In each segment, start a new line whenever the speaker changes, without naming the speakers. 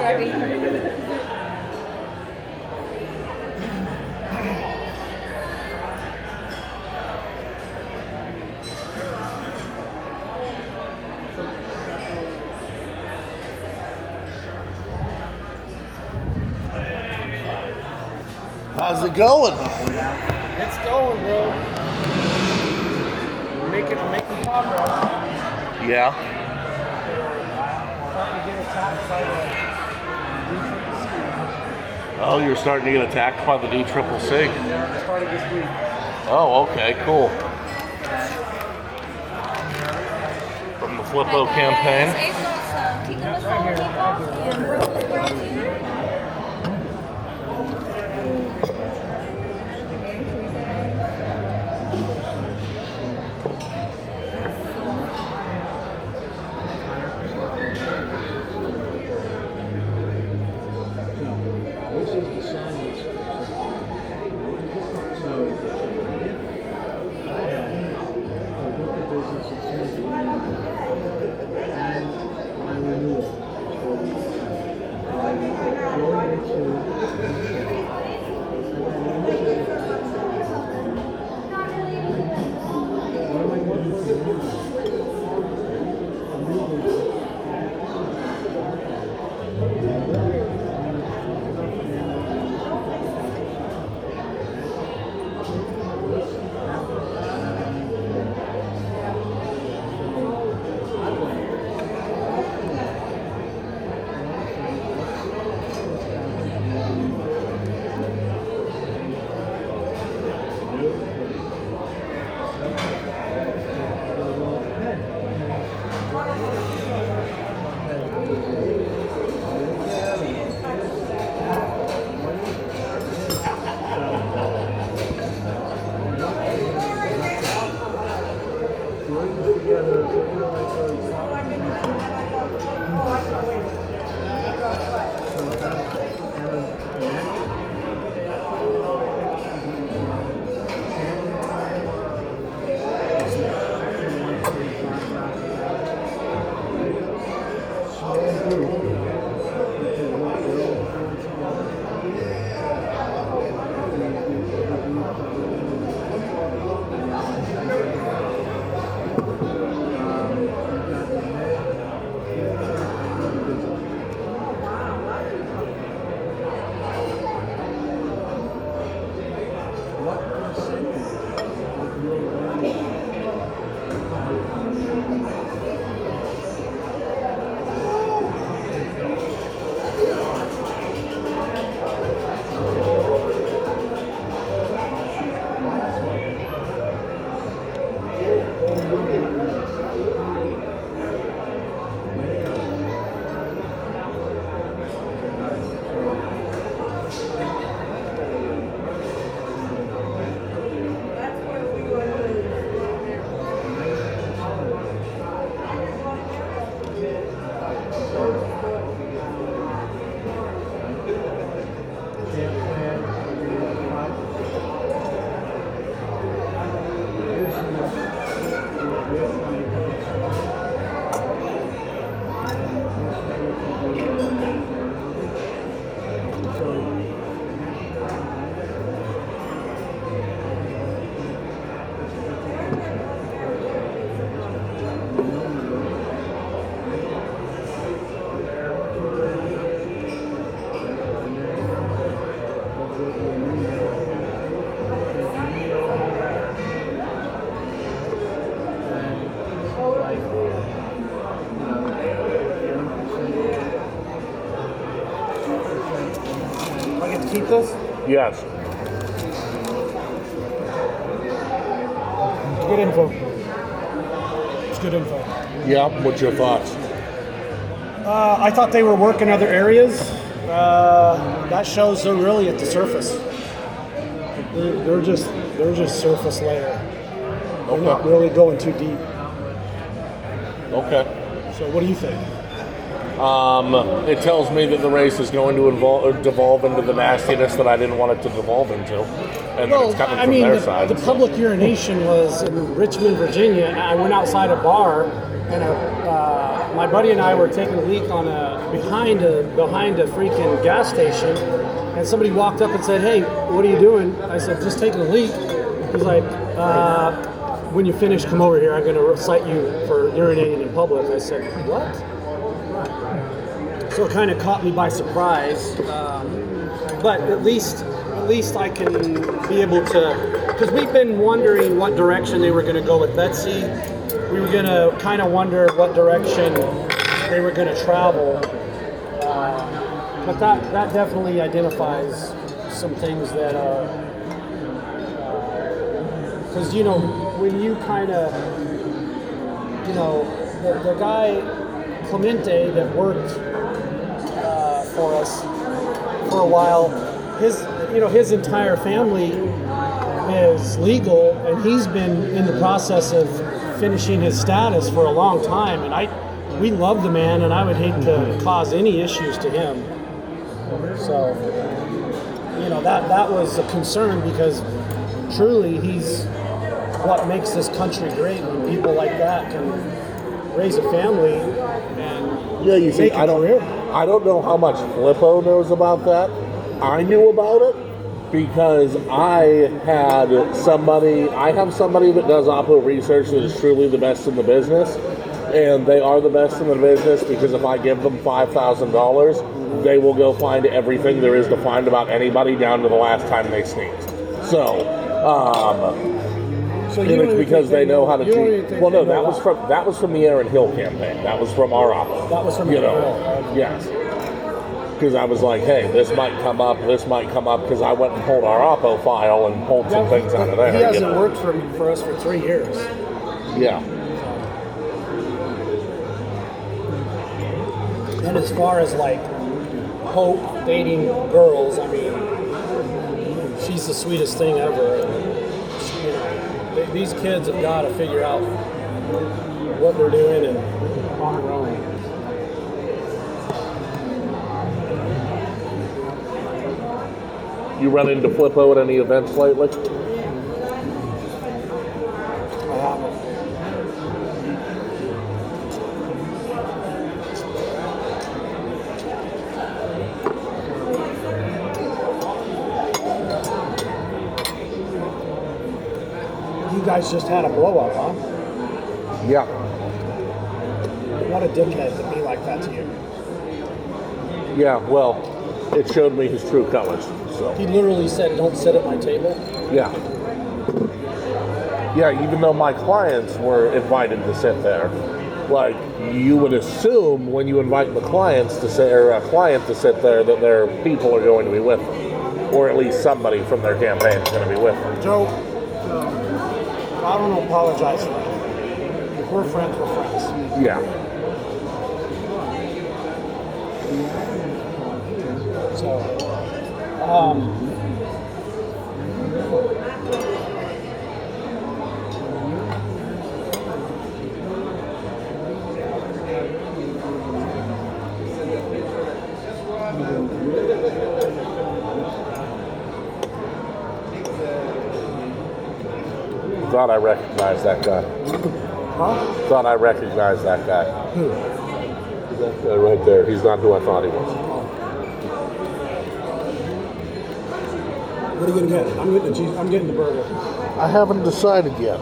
How's it going?
It's going, bro. Making progress.
Yeah.
Starting to get attacked by the
Oh, you're starting to get attacked by the D-Triple-C.
Yeah, it started this week.
Oh, okay, cool. From the Flippo campaign.
Keep this?
Yes.
It's good info. It's good info.
Yeah, what's your thoughts?
I thought they were working other areas. That shows they're really at the surface. They're just surface layer. They're not really going too deep.
Okay.
So what do you think?
It tells me that the race is going to devolve into the nastiness that I didn't want it to devolve into. And that it's coming from their side.
The public urination was in Richmond, Virginia. I went outside a bar and a my buddy and I were taking a leak on behind a freaking gas station, and somebody walked up and said, "Hey, what are you doing?" I said, "Just taking a leak." He's like, "When you finish, come over here. I'm going to cite you for urinating in public." I said, "What?" So it kind of caught me by surprise, but at least I can be able to, because we've been wondering what direction they were going to go with Betsy. We were going to kind of wonder what direction they were going to travel, but that definitely identifies some things that are, because when you kind of, the guy Clemente that worked for us for a while, his entire family is legal, and he's been in the process of finishing his status for a long time, and we love the man, and I would hate to cause any issues to him. So that was a concern, because truly he's what makes this country great, when people like that can raise a family and make a career.
I don't know how much Flippo knows about that. I knew about it because I have somebody that does Oppo research that is truly the best in the business, and they are the best in the business because if I give them $5,000, they will go find everything there is to find about anybody down to the last time they sneezed. So it's because they know how to cheat. Well, no, that was from the Aaron Hill campaign. That was from our office.
That was from Aaron Hill.
Yes. Because I was like, hey, this might come up, because I went and pulled our Oppo file and pulled some things out of there.
He hasn't worked for us for 3 years.
Yeah.
And as far as like Hope dating girls, I mean, she's the sweetest thing ever. These kids have got to figure out what they're doing and on their own.
You run into Flippo at any events lately?
You guys just had a blow up, huh?
Yeah.
What a dickhead to be like that to you.
Yeah, well, it showed me his true colors. So.
He literally said, "Don't sit at my table."
Yeah. Yeah, even though my clients were invited to sit there. Like, you would assume when you invite the clients to sit, or a client to sit there, that their people are going to be with them. Or at least somebody from their campaign is going to be with them.
Joe, I don't apologize for that. If we're friends, we're friends.
Yeah.
So,
Thought I recognized that guy.
huh?
Thought I recognized that guy.
Who?
That guy right there. He's not who I thought he was.
What are you gonna get? I'm getting the burger.
I haven't decided yet.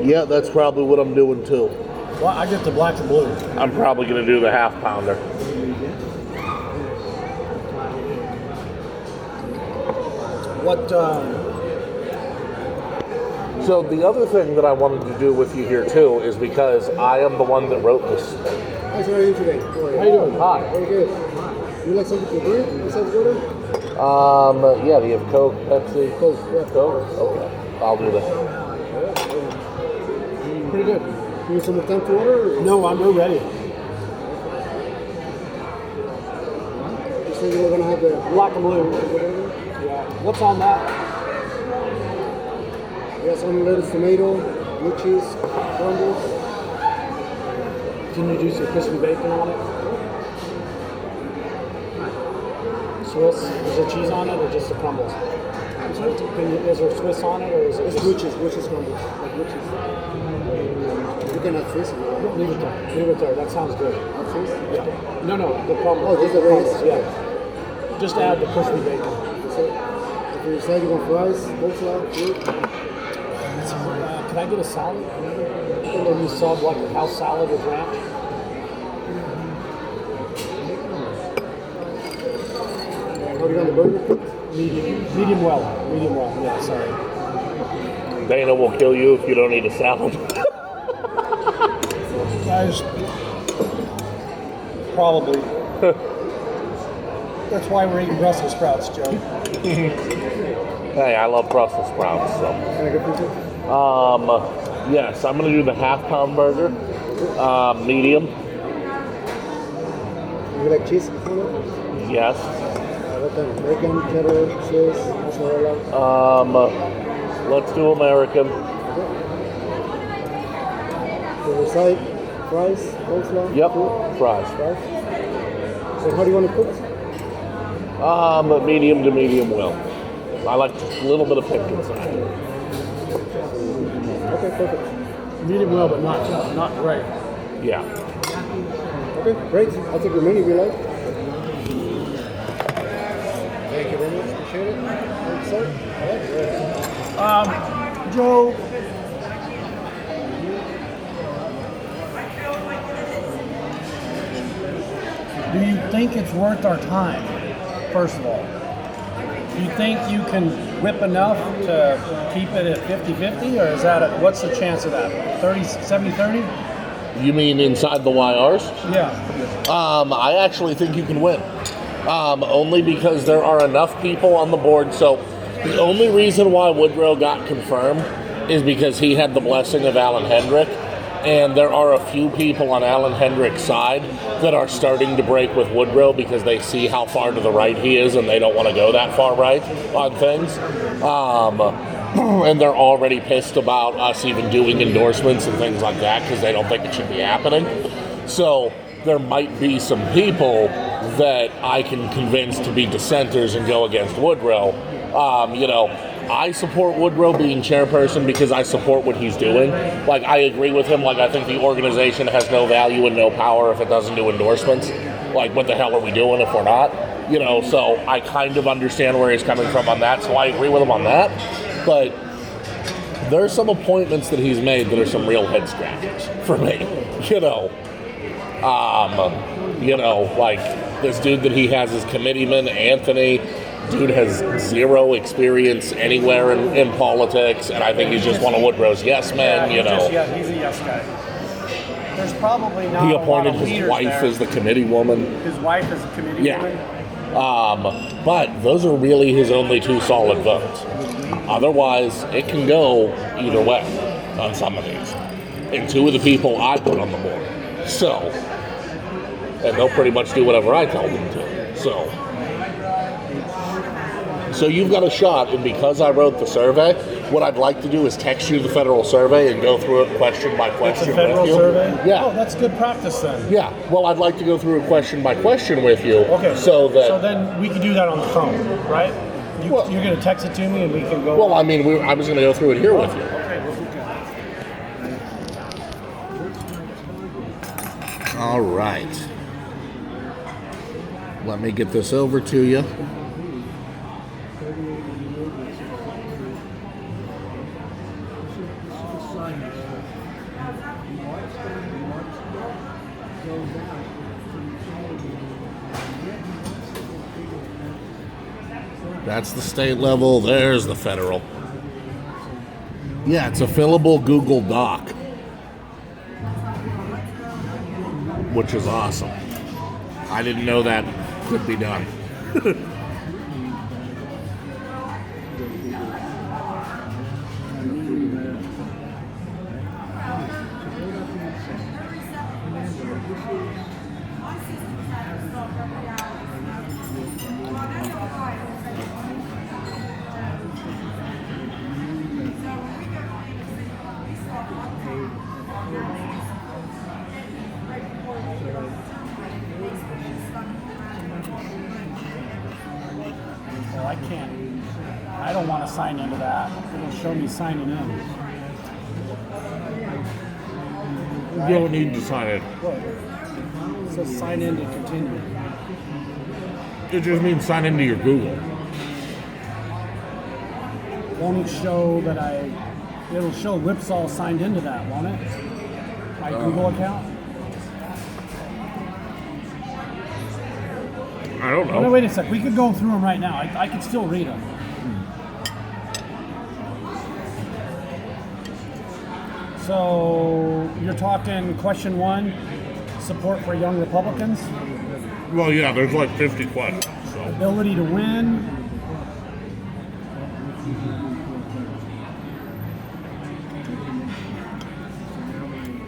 Yeah, that's probably what I'm doing too.
Well, I get the black and blue.
I'm probably going to do the half pounder.
What?
So the other thing that I wanted to do with you here too is because I am the one that wrote this.
How's how are you today?
How you doing? Hi.
Very good. You like something to drink? That sounds good.
Yeah, do you have Coke, Pepsi?
Coke, yeah.
Coke? Okay, I'll do that.
Pretty good. You need some time to order? Or?
No, we're ready.
said you were gonna have the
black and blue. Yeah. What's on that?
we got some lettuce, tomato, blue cheese, crumbles.
Can you do some crispy bacon on it? Swiss? Is there cheese on it or just the crumbles? Is there Swiss on it or is it
It's blue cheese crumbles, like blue cheese. You can add Swiss if you want.
Leave it there. Leave it there. That sounds good.
Add Swiss?
Yeah. No, the crumbles.
Oh, just the
crumbles.
rice?
Yeah. Just add the crispy bacon.
That's it. If you decide you want fries, coleslaw, fruit.
Can I get a salad? Can you sub like a house salad with ranch?
How do you want the burger cooked?
Medium well. Yeah, sorry.
Dana will kill you if you don't eat a salad.
Guys, probably. That's why we're eating Brussels sprouts, Joe.
Hey, I love Brussels sprouts. So,
Can I get pizza?
yes, I'm gonna do the half-pound burger, medium.
You like cheese on it?
Yes.
What kind? American, cheddar, Swiss, mozzarella?
Let's do American.
To the side, fries, coleslaw?
Yep,
fruit,
fries.
fries. So how do you want to cook?
Medium to medium well. I like a little bit of pink inside.
Okay, perfect.
Medium well, but not great.
Yeah.
Okay, great. I'll take your menu if you like. Thank you very much. Appreciate it. Thanks, sir. All right, great.
Joe. Do you think it's worth our time, first of all? Do you think you can whip enough to keep it at 50-50, or is that what's the chance of that? 70-30?
You mean inside the YRs?
Yeah.
I actually think you can win. Only because there are enough people on the board. So the only reason why Woodrow got confirmed is because he had the blessing of Alan Hendrick. And there are a few people on Alan Hendrick's side that are starting to break with Woodrow because they see how far to the right he is and they don't want to go that far right on things. And they're already pissed about us even doing endorsements and things like that because they don't think it should be happening. So there might be some people that I can convince to be dissenters and go against Woodrow. I support Woodrow being chairperson because I support what he's doing. Like, I agree with him. Like, I think the organization has no value and no power if it doesn't do endorsements. Like, what the hell are we doing if we're not? So I kind of understand where he's coming from on that, so I agree with him on that. But there are some appointments that he's made that are some real head scratchers for me. Like this dude that he has as committeeman, Anthony. Dude has zero experience anywhere in politics, and I think he's just one of Woodrow's yes men.
He's a yes guy. There's probably not.
He appointed his wife
there.
as the committee woman.
His wife is a committee woman.
But those are really his only two solid votes. Otherwise, it can go either way on some of these. And two of the people I put on the board. And they'll pretty much do whatever I tell them to. So you've got a shot, and because I wrote the survey, what I'd like to do is text you the federal survey and go through it question by question
It's a federal
with you.
survey?
Yeah.
Oh, that's good practice then.
Yeah. Well, I'd like to go through it question by question with you.
Okay.
So
then we can do that on the phone, right? You're going to text it to me, and we can go.
Well, I mean, I was going to go through it here with you.
Okay, we'll do that.
All right. Let me get this over to you. That's the state level. There's the federal. Yeah, it's a fillable Google Doc, which is awesome. I didn't know that could be done.
Well, I can't. I don't want to sign into that. It'll show me signing in.
You don't need to sign in.
What? It says sign in to continue.
It just means sign into your Google.
Won't it show that it'll show Whipsall signed into that, won't it? My Google account?
I don't know.
Oh, no, wait a sec. We could go through them right now. I could still read them. So, you're talking question 1, support for young Republicans,
Well, yeah, there's like 50 questions. So.
ability to win,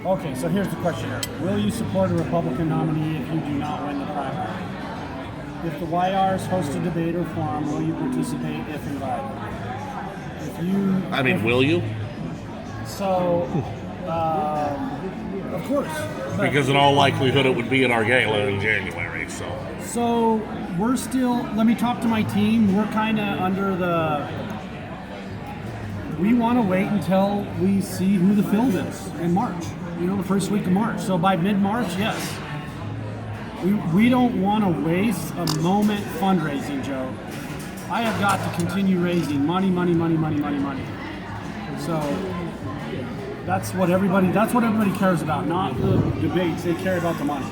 okay, so here's the question here. Will you support a Republican nominee if you do not win the primary? If the YRs host a debate or forum, will you participate if invited?
Will you?
So, of course. But-
Because in all likelihood, it would be at our gala in January.
So we're still, let me talk to my team. We're kind of under we want to wait until we see who the field is in March, the first week of March. So by mid-March, yes. We don't want to waste a moment fundraising, Joe. I have got to continue raising money. So that's what everybody cares about, not the debates. They care about the money.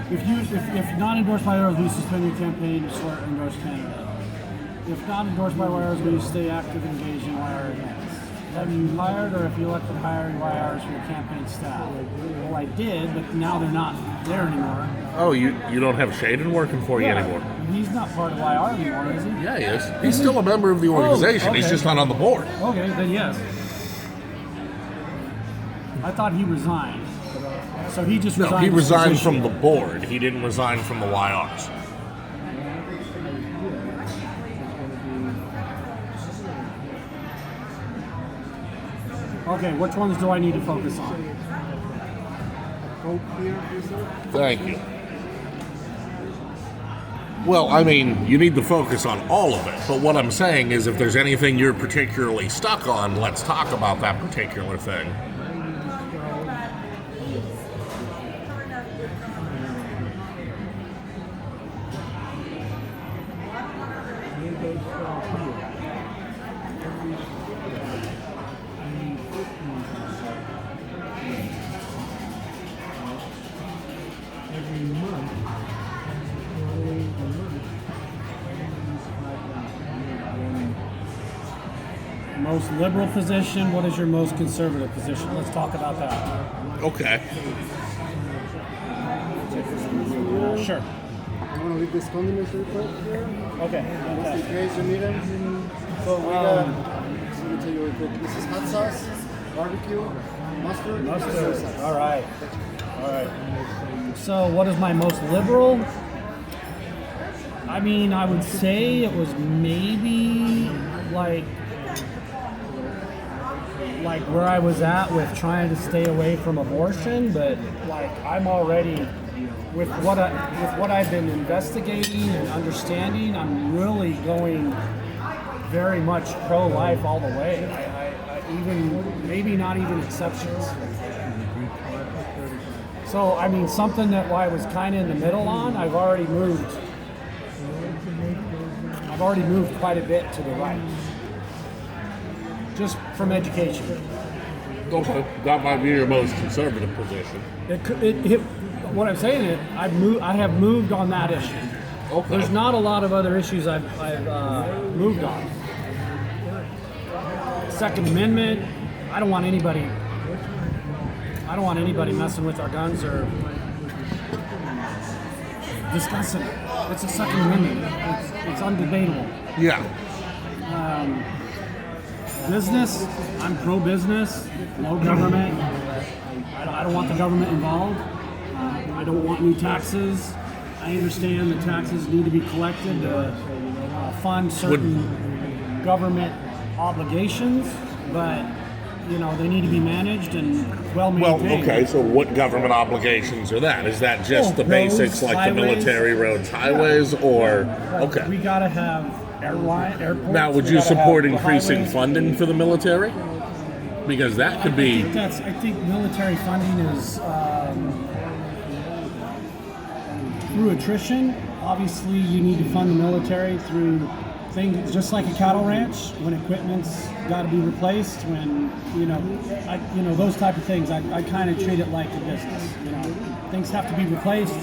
If not endorsed by ours, we suspend your campaign to swear endorse candidate. If not endorsed by YRs, will you stay active and engaged in YR events? Have you hired or if you elected hiring YRs for your campaign staff? Well, I did, but now they're not there anymore.
Oh, you don't have Shaden working for you anymore?
He's not part of YR anymore, is he?
Yeah, he is. He's still a member of the organization.
Okay.
He's just not on the board.
Okay, then yes. I thought he resigned. So he just resigned.
No, he
his
resigned
position.
from the board. He didn't resign from the YRs.
Okay, which ones do I need to focus on?
Thank you. Well, you need to focus on all of it. But what I'm saying is if there's anything you're particularly stuck on, let's talk about that particular thing.
Most liberal position, what is your most conservative position? Let's talk about that.
Okay.
Sure.
I want to leave this condiments report here.
Okay.
In case you need them. So we got, let me tell you real quick. This is hot sauce, barbecue, mustard.
Mustard. All right. So what is my most liberal? I would say it was maybe like where I was at with trying to stay away from abortion, but I'm already with what I've been investigating and understanding, I'm really going very much pro-life all the way. I even maybe not even exceptions. So something that I was kind of in the middle on, I've already moved quite a bit to the right. Just from education.
Okay. That might be your most conservative position.
What I'm saying is, I have moved on that issue.
Okay.
There's not a lot of other issues I've moved on. Second Amendment, I don't want anybody messing with our guns or discussing it. It's a Second Amendment. It's undebatable.
Yeah.
Business, I'm pro-business, no government. I don't want the government involved. I don't want new taxes. I understand the taxes need to be collected to fund certain government obligations, but they need to be managed and well
Well,
maintained.
okay, so what government obligations are that? Is that just the
Roads,
basics like
highways.
the military roads, highways, or
Like,
okay?
we got to have airports.
Now, would
we
you
gotta
support
have the
increasing
highways.
funding for the military? Because that could be.
I think military funding is through attrition. Obviously, you need to fund the military through things just like a cattle ranch, when equipment's got to be replaced, when those type of things. I kind of treat it like a business. Things have to be replaced,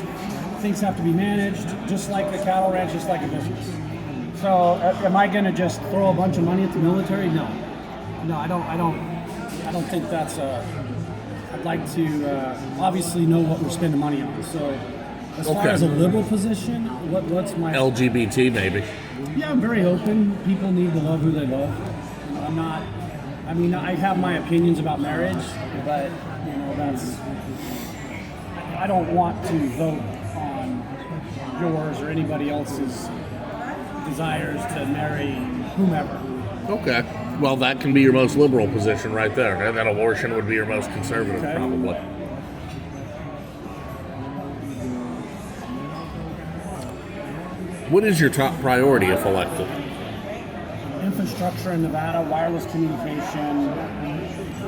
things have to be managed, just like a cattle ranch, just like a business. So, am I going to just throw a bunch of money at the military? No, I don't think that's I'd like to obviously know what we're spending money on. So, as far as a liberal position, what's my
LGBT maybe?
Yeah, I'm very open. People need to love who they love. I'm not. I mean, I have my opinions about marriage, but that's. I don't want to vote on yours or anybody else's desires to marry whomever.
Okay. Well, that can be your most liberal position right there. And then abortion would be your most conservative,
Okay.
probably. What is your top priority if elected?
Infrastructure in Nevada, wireless communication,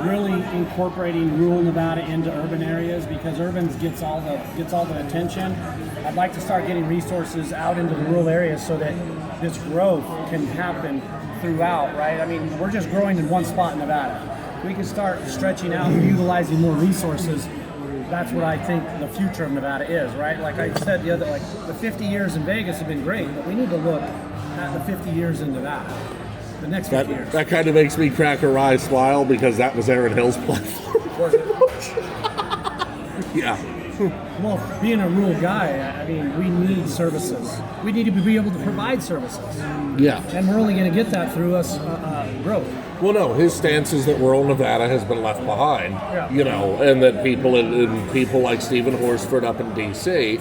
really incorporating rural Nevada into urban areas, because urban gets all the attention. I'd like to start getting resources out into the rural areas so that this growth can happen throughout, right? I mean, we're just growing in one spot in Nevada. We can start stretching out and utilizing more resources. That's what I think the future of Nevada is, right? Like I said the 50 years in Vegas have been great, but we need to look at the 50 years in Nevada. The next 50 years.
That kind of makes me crack a wry smile because that was Aaron Hill's platform.
Was it?
Yeah.
Well, being a rural guy, I mean, we need services. We need to be able to provide services.
Yeah.
And we're only going to get that through us growth.
Well, no, his stance is that rural Nevada has been left behind,
Yeah.
And that people like Stephen Horsford up in D.C.,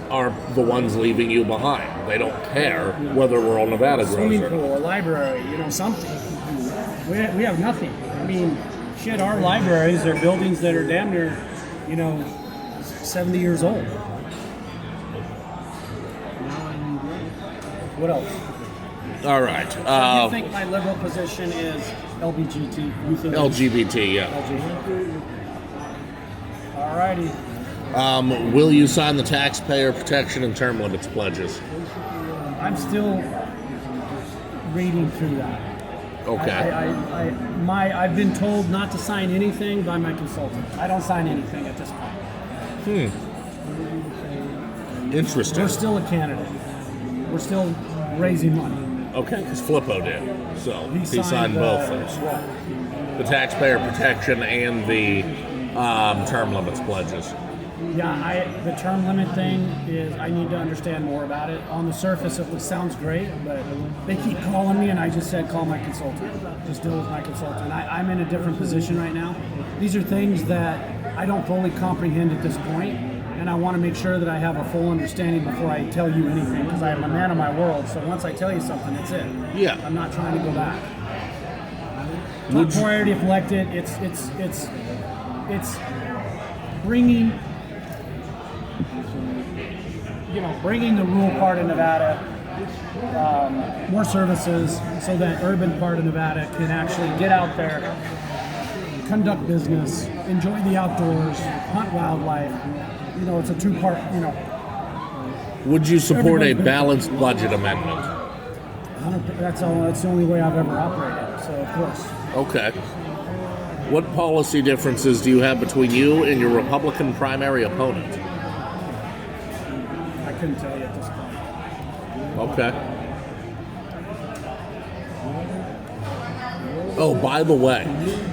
are the ones leaving you behind. They don't care whether rural Nevada grows
Swimming
or not.
pool, a library, something. We have nothing. I mean, shit, our libraries are buildings that are damn near, 70 years old. What else?
All right.
Do you think my liberal position is LGBT? You think
LGBT, yeah.
Alrighty.
Will you sign the taxpayer protection and term limits pledges?
I'm still reading through that.
Okay.
I've been told not to sign anything by my consultant. I don't sign anything at this point.
Interesting.
We're still a candidate. We're still raising money.
Okay, because Flippo did. So he signed both those.
What?
The taxpayer protection and the term limits pledges.
Yeah, the term limit thing is, I need to understand more about it. On the surface, it sounds great, but they keep calling me, and I just said, call my consultant. Just deal with my consultant. I'm in a different position right now. These are things that I don't fully comprehend at this point, and I want to make sure that I have a full understanding before I tell you anything, because I am a man of my world, so once I tell you something, that's it.
Yeah.
I'm not trying to go back. Top priority if elected, it's bringing the rural part of Nevada more services so that urban part of Nevada can actually get out there, conduct business, enjoy the outdoors, hunt wildlife. It's a two-part,
Would you support a
Everybody's been-
balanced budget amendment?
That's the only way I've ever operated, so of course.
Okay. What policy differences do you have between you and your Republican primary opponent?
I couldn't tell you at this point.
Okay. Oh, by the way,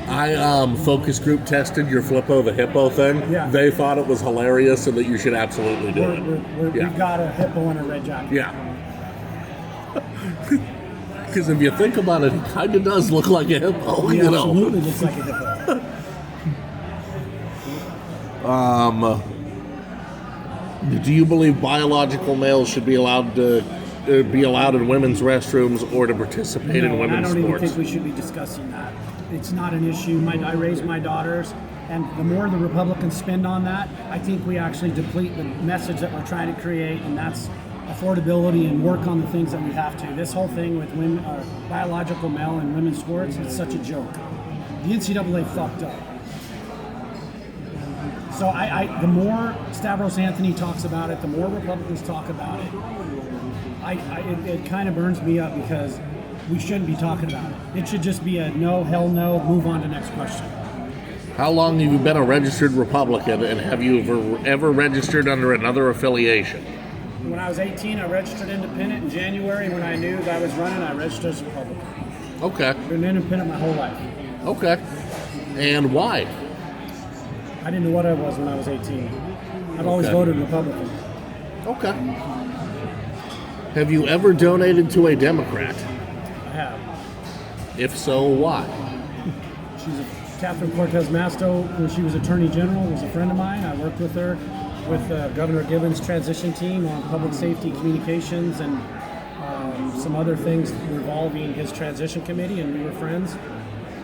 I focus group tested your Flippo the Hippo thing.
Yeah.
They thought it was hilarious and that you should absolutely do it.
We've got a hippo in a red jacket.
Yeah. Because if you think about it, it kind of does look like a hippo,
He absolutely looks like a hippo.
Do you believe biological males should be allowed to be allowed in women's restrooms or to participate in
No, and I
women's
don't even
sports?
think we should be discussing that. It's not an issue. I raised my daughters, and the more the Republicans spend on that, I think we actually deplete the message that we're trying to create, and that's affordability and work on the things that we have to. This whole thing with women, biological male and women's sports, it's such a joke. The NCAA fucked up. So the more Stavros Anthony talks about it, the more Republicans talk about it, it kind of burns me up because we shouldn't be talking about it. It should just be a no, hell no, move on to the next question.
How long have you been a registered Republican, and have you ever registered under another affiliation?
When I was 18, I registered independent. In January, when I knew that I was running, I registered as a Republican.
Okay.
I've been independent my whole life.
Okay. And why?
I didn't know what I was when I was 18. I've always voted Republican.
Okay. Have you ever donated to a Democrat?
I have.
If so, why?
Catherine Cortez Masto, when she was Attorney General, was a friend of mine. I worked with her with Governor Gibbons' transition team on public safety communications and some other things revolving his transition committee, and we were friends.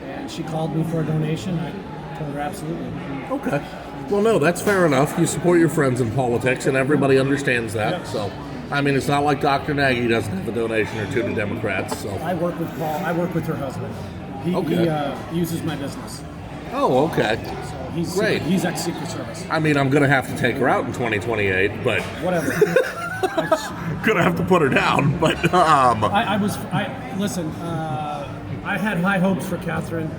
And she called me for a donation. I told her absolutely.
Okay. Well, no, that's fair enough. You support your friends in politics, and everybody understands that.
Yep.
So, I mean, it's not like Dr. Nagy doesn't have a donation or two to Democrats. So
I work with Paul. I work with her husband. He uses my business.
Oh, okay.
So he's
great.
He's ex-Secret Service.
I mean, I'm going to have to take her out in 2028, but
Whatever.
gonna have to put her down. But
listen. I had high hopes for Catherine.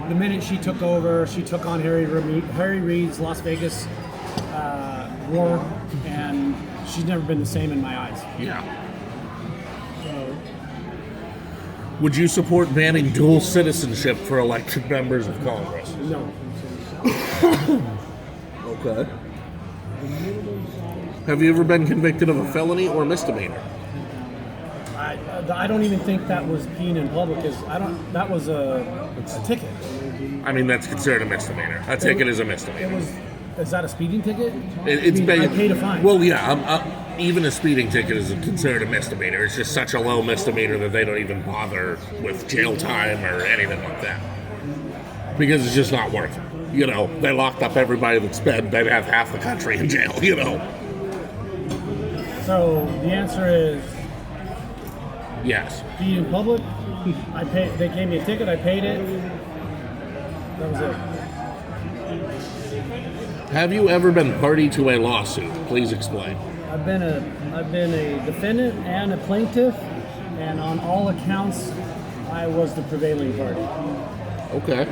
The minute she took over, she took on Harry Reid's Las Vegas war, and she's never been the same in my eyes.
yeah. Would you support banning dual citizenship for elected members of Congress?
No.
Okay. Have you ever been convicted of a felony or misdemeanor?
I don't even think that was peeing in public. That was a ticket.
I mean, that's considered a misdemeanor. A ticket is a misdemeanor.
Is that a speeding ticket?
I
paid a fine.
Well, yeah. Even a speeding ticket is considered a misdemeanor. It's just such a low misdemeanor that they don't even bother with jail time or anything like that. Because it's just not worth it. You know, they locked up everybody that's sped. They'd have half the country in jail, you know.
So the answer is
yes.
Be in public. They gave me a ticket. I paid it. That was it.
Have you ever been party to a lawsuit? Please explain.
I've been a defendant and a plaintiff, and on all accounts, I was the prevailing party.
Okay.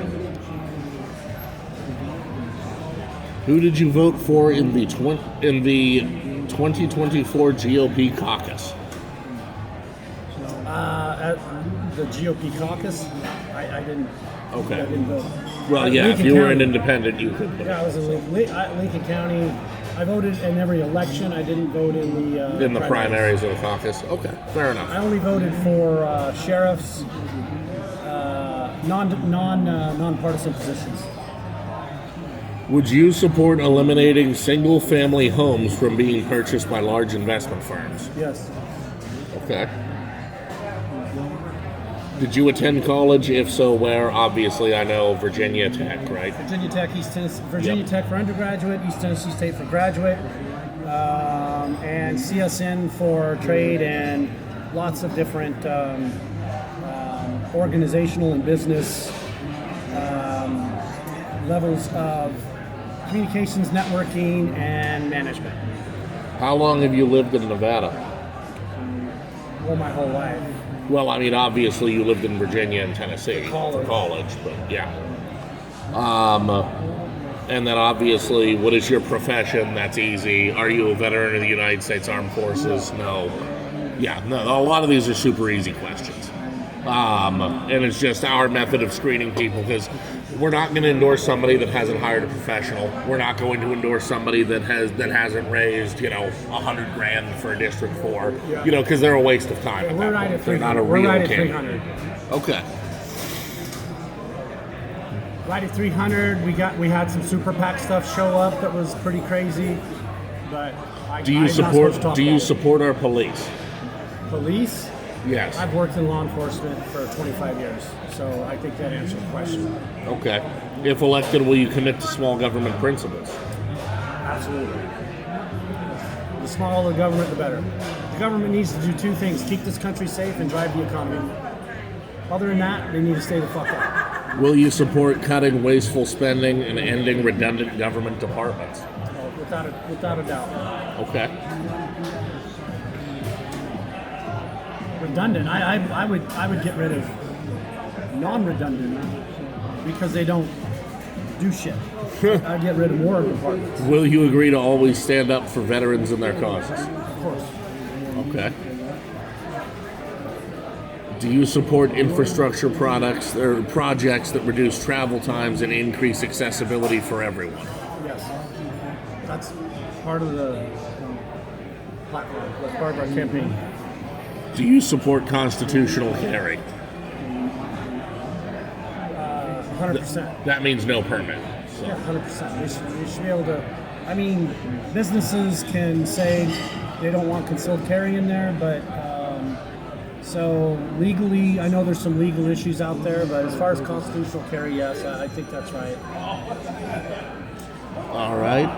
Who did you vote for in the 2024 GOP caucus?
At the GOP caucus, I didn't.
Okay.
I didn't vote.
Well, yeah,
Lincoln
if you were an
County.
independent, you could vote.
Yeah, I was in Lincoln County. I voted in every election. I didn't vote in the
primaries of the caucus. Okay, fair enough.
I only voted for sheriffs, non-partisan positions.
Would you support eliminating single-family homes from being purchased by large investment firms?
Yes.
Okay. Did you attend college? If so, where? Obviously, I know Virginia Tech, right?
Virginia Tech, East Tennessee, Virginia Tech for undergraduate, East Tennessee State for graduate, and CSN for trade, and lots of different organizational and business levels of communications, networking, and management.
How long have you lived in Nevada?
Well, my whole life.
Well, I mean, obviously you lived in Virginia and Tennessee
For
college, but yeah. And then obviously, what is your profession? That's easy. Are you a veteran of the United States Armed Forces? No. Yeah, no, a lot of these are super easy questions. And it's just our method of screening people, because we're not going to endorse somebody that hasn't hired a professional. We're not going to endorse somebody that hasn't raised, $100,000 for a District 4, because they're a waste of time.
We're right at 300.
They're not a
We're
real
right at
candidate.
300.
Okay.
Right at 300. We had some super PAC stuff show up that was pretty crazy, but
Do you support our police?
Police?
Yes.
I've worked in law enforcement for 25 years, so I think that answers the question.
Okay. If elected, will you commit to small government principles?
Absolutely. The smaller the government, the better. The government needs to do two things: keep this country safe and drive the economy. Other than that, they need to stay the fuck out.
Will you support cutting wasteful spending and ending redundant government departments?
Without a doubt.
Okay.
Redundant. I would get rid of non-redundant because they don't do shit. I'd get rid of more departments.
Will you agree to always stand up for veterans and their causes?
Of course.
Okay. Do you support infrastructure products or projects that reduce travel times and increase accessibility for everyone?
Yes. That's part of the platform. That's part of our campaign.
Do you support constitutional carry?
100%.
That means no permit. So.
Yeah, 100%. We should be able to. I mean, businesses can say they don't want concealed carry in there, but so legally, I know there's some legal issues out there, but as far as constitutional carry, yes, I think that's right.
All right.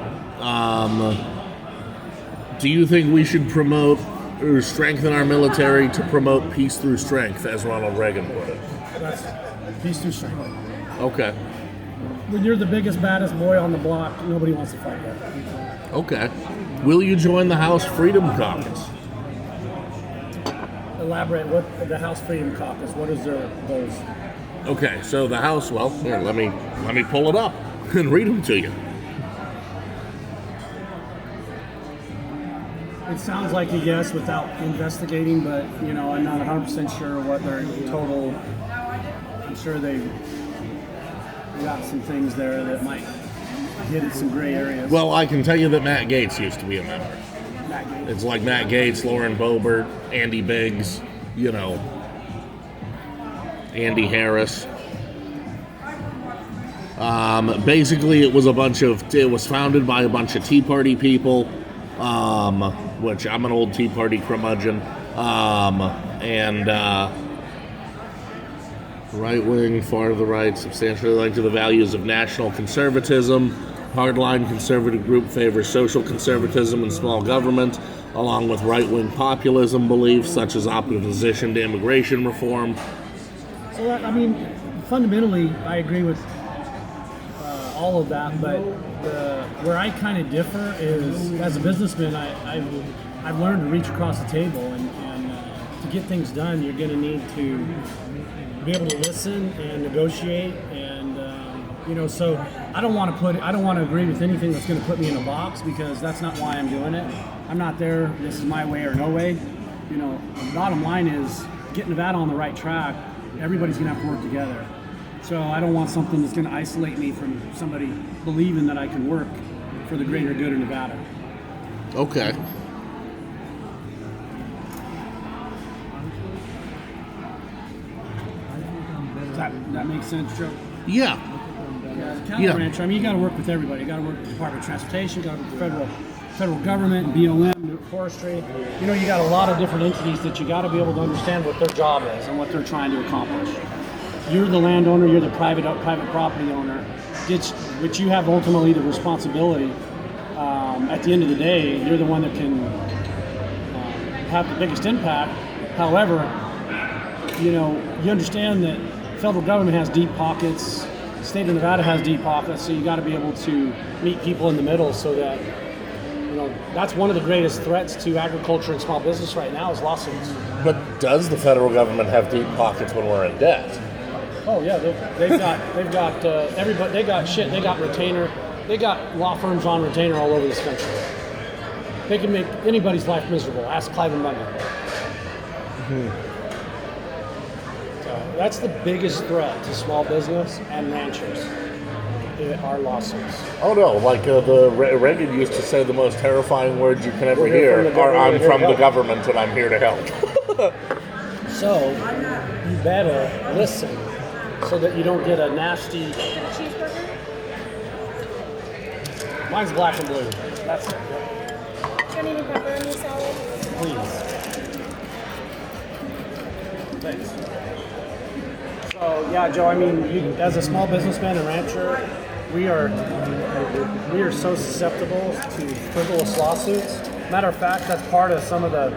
Do you think we should promote or strengthen our military to promote peace through strength, as Ronald Reagan put it?
That's peace through strength.
Okay.
When you're the biggest, baddest boy on the block, nobody wants to fight you.
Okay. Will you join the House Freedom Caucus?
Elaborate. What the House Freedom Caucus? What is their goals?
Okay, so the House. Well, here, let me pull it up and read them to you.
It sounds like a yes without investigating, but I'm not 100% sure what their total. I'm sure they got some things there that might get at some gray areas.
Well, I can tell you that Matt Gaetz used to be a member.
Matt Gaetz.
It's like Matt Gaetz, Lauren Boebert, Andy Biggs, Andy Harris. Basically, it was founded by a bunch of Tea Party people, which I'm an old Tea Party curmudgeon, and right wing, far to the right, substantially linked to the values of national conservatism. Hardline conservative group favors social conservatism and small government, along with right-wing populism beliefs such as opposition to immigration reform.
So fundamentally, I agree with all of that, but where I kind of differ is, as a businessman, I've learned to reach across the table, and to get things done, you're going to need to be able to listen and negotiate, and so I don't want to agree with anything that's going to put me in a box, because that's not why I'm doing it. I'm not there. This is my way or no way. The bottom line is get Nevada on the right track. Everybody's going to have to work together. So I don't want something that's going to isolate me from somebody believing that I can work for the greater good of Nevada.
Okay.
Does that make sense, Joe?
Yeah.
As a cattle rancher, you got to work with everybody. You got to work with the Department of Transportation, you got to work with the federal government, BLM, forestry. You got a lot of different entities that you got to be able to understand what their job is and what they're trying to accomplish. You're the landowner, you're the private property owner, which you have ultimately the responsibility. At the end of the day, you're the one that can have the biggest impact. However, you understand that federal government has deep pockets, state of Nevada has deep pockets, so you got to be able to meet people in the middle, so that that's one of the greatest threats to agriculture and small business right now is lawsuits.
But does the federal government have deep pockets when we're in debt?
Oh yeah, they've got everybody. They got shit. They got retainer. They got law firms on retainer all over this country. They can make anybody's life miserable. Ask Clive and Bundy.
Mm-hmm.
So that's the biggest threat to small business and ranchers. Are lawsuits.
Oh no! Like Reagan used to say, the most terrifying words you can ever hear are "I'm from the government and I'm here to help."
So you better listen, so that you don't get a nasty.
Cheeseburger?
Mine's black and blue. That's it.
Do you need any pepperoni salad?
Please. Thanks. So yeah, Joe. I mean, as a small businessman and rancher, we are so susceptible to frivolous lawsuits. Matter of fact, that's part of some of the.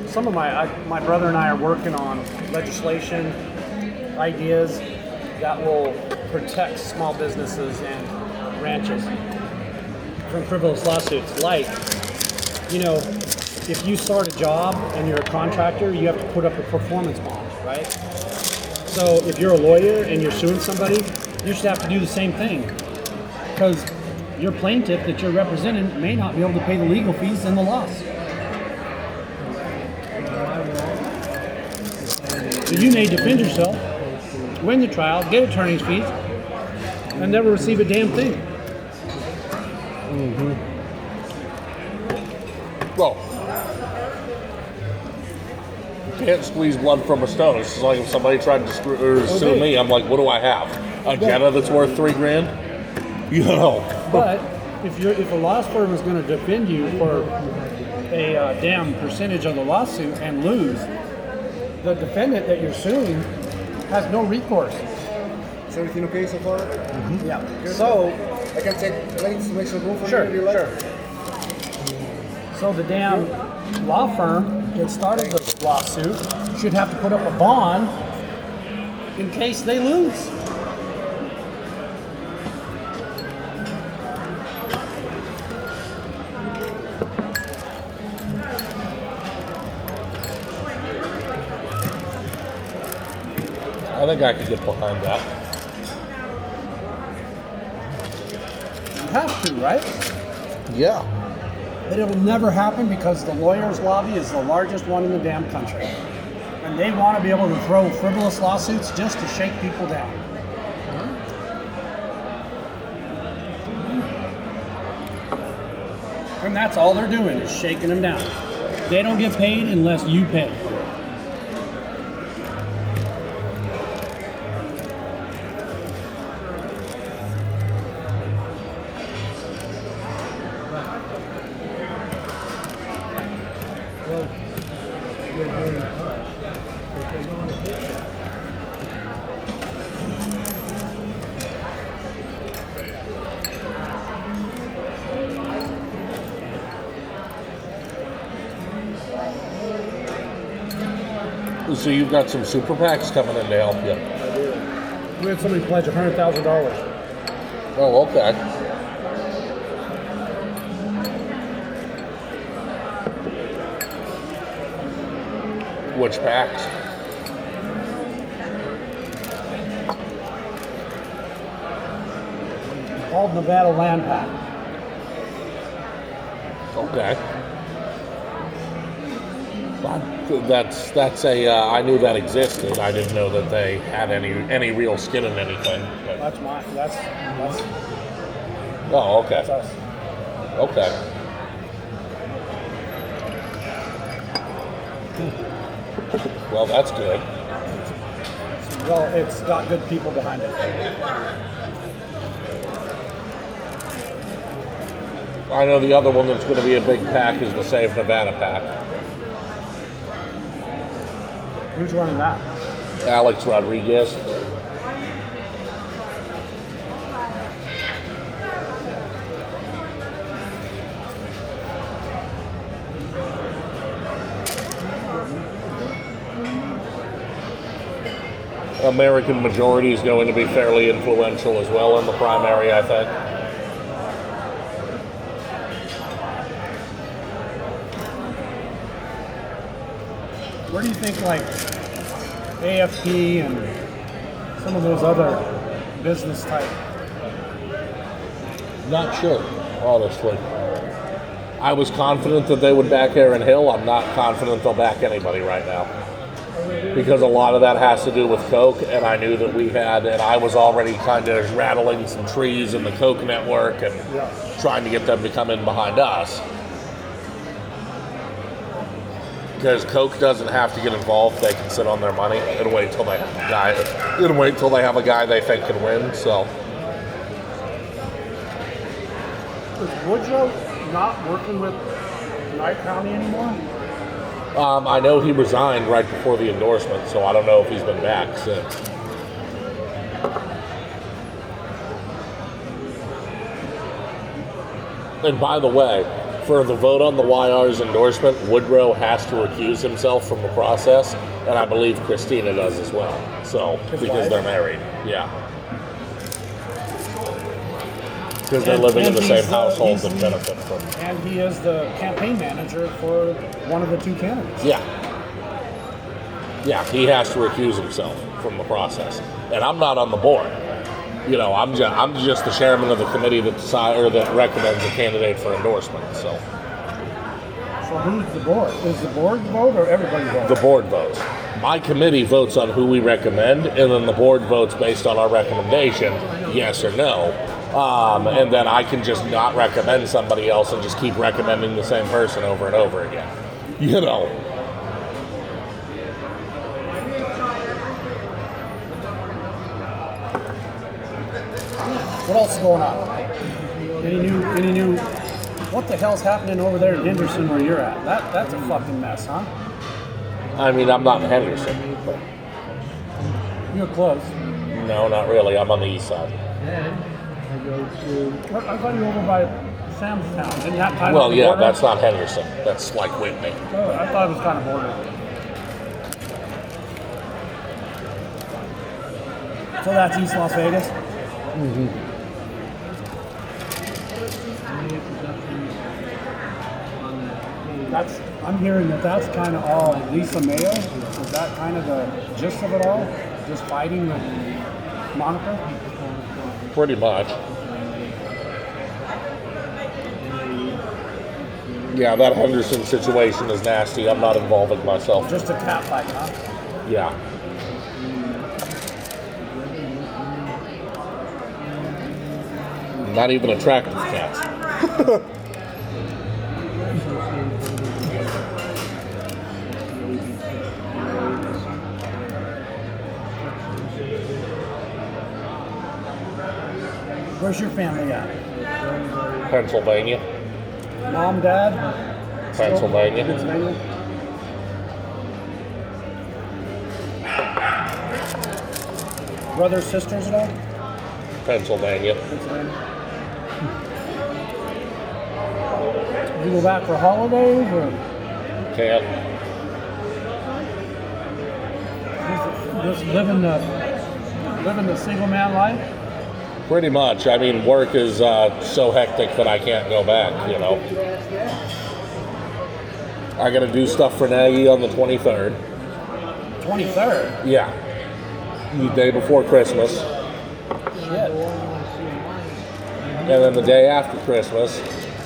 Some of my brother and I are working on legislation ideas that will protect small businesses and ranches from frivolous lawsuits. Like, if you start a job and you're a contractor, you have to put up a performance bond, right? So if you're a lawyer and you're suing somebody, you should have to do the same thing, because your plaintiff that you're representing may not be able to pay the legal fees and the loss. So you may defend yourself, win the trial, get attorney's fees, and never receive a damn thing.
Well, you can't squeeze blood from a stone. It's just like if somebody tried to sue me, I'm like, what do I have? A Jetta that's worth $3,000?
But if a law firm is going to defend you for a damn percentage of the lawsuit and lose, the defendant that you're suing has no recourse.
Is everything okay so far?
Yeah. So
I can take plates to make some room for
sure,
you if you like.
sure. So the damn law firm that started the lawsuit should have to put up a bond in case they lose.
I think I could get behind that.
You have to, right?
Yeah.
But it'll never happen because the lawyers' lobby is the largest one in the damn country. And they want to be able to throw frivolous lawsuits just to shake people down. And that's all they're doing is shaking them down. They don't get paid unless you pay.
So you've got some super PACs coming in to help you.
We had somebody pledge $100,000.
Oh, okay. Which PACs?
Called Nevada Land Pack.
Okay. That's a. I knew that existed. I didn't know that they had any real skin in anything. But.
That's
Oh, okay.
us.
Okay. Well, that's good.
Well, it's got good people behind it.
I know the other one that's going to be a big pack is the Save Nevada pack.
Who's running that?
Alex Rodriguez. American majority is going to be fairly influential as well in the primary, I think.
Where do you think, like, AFP and some of those other business type?
Not sure, honestly. I was confident that they would back Aaron Hill. I'm not confident they'll back anybody right now. Because a lot of that has to do with Coke, and I knew that we had, and I was already kind of rattling some trees in the Coke network and trying to get them to come in behind us. Because Coke doesn't have to get involved; they can sit on their money and wait till they have a guy. And wait till they have a guy they think can win. So,
Is Woodrow not working with Knight County anymore?
I know he resigned right before the endorsement, so I don't know if he's been back since. And by the way, for the vote on the YR's endorsement, Woodrow has to recuse himself from the process, and I believe Christina does as well. So, because they're married, yeah. Because they're living in the same household that benefit from.
And he is the campaign manager for one of the two candidates.
Yeah. Yeah, he has to recuse himself from the process. And I'm not on the board. You know, I'm just the chairman of the committee that that recommends a candidate for endorsement. So
who's the board? Is the board vote or everybody votes?
the board votes. My committee votes on who we recommend, and then the board votes based on our recommendation, yes or no. And then I can just not recommend somebody else and just keep recommending the same person over and over again. You know.
What else is going on? Any new? What the hell's happening over there in Henderson where you're at? That's a fucking mess, huh?
I mean, I'm not in Henderson, but
You're close.
no, not really. I'm on the east side.
I thought you were over by Sam's Town. Isn't that kind
Well,
of
yeah,
border?
that's not Henderson. That's like Whitney.
Oh, I thought it was kind of border. So that's East Las Vegas?
Mm-hmm.
I'm hearing that's kind of all Lisa Mayo. Is that kind of the gist of it all? Just fighting with Monica?
Pretty much. Yeah, that Henderson situation is nasty. I'm not involving myself.
Just a cat fight, huh?
Yeah. Not even attractive cats.
Where's your family at?
Pennsylvania.
Mom, dad?
Pennsylvania.
Pennsylvania? Brothers, sisters at all?
Pennsylvania.
Pennsylvania. You go back for holidays or
Can't.
just living the single man life?
Pretty much. I mean, work is so hectic that I can't go back, you know. I got to do stuff for Nagy on the 23rd.
23rd?
Yeah. The day before Christmas.
Shit.
And then the day after Christmas,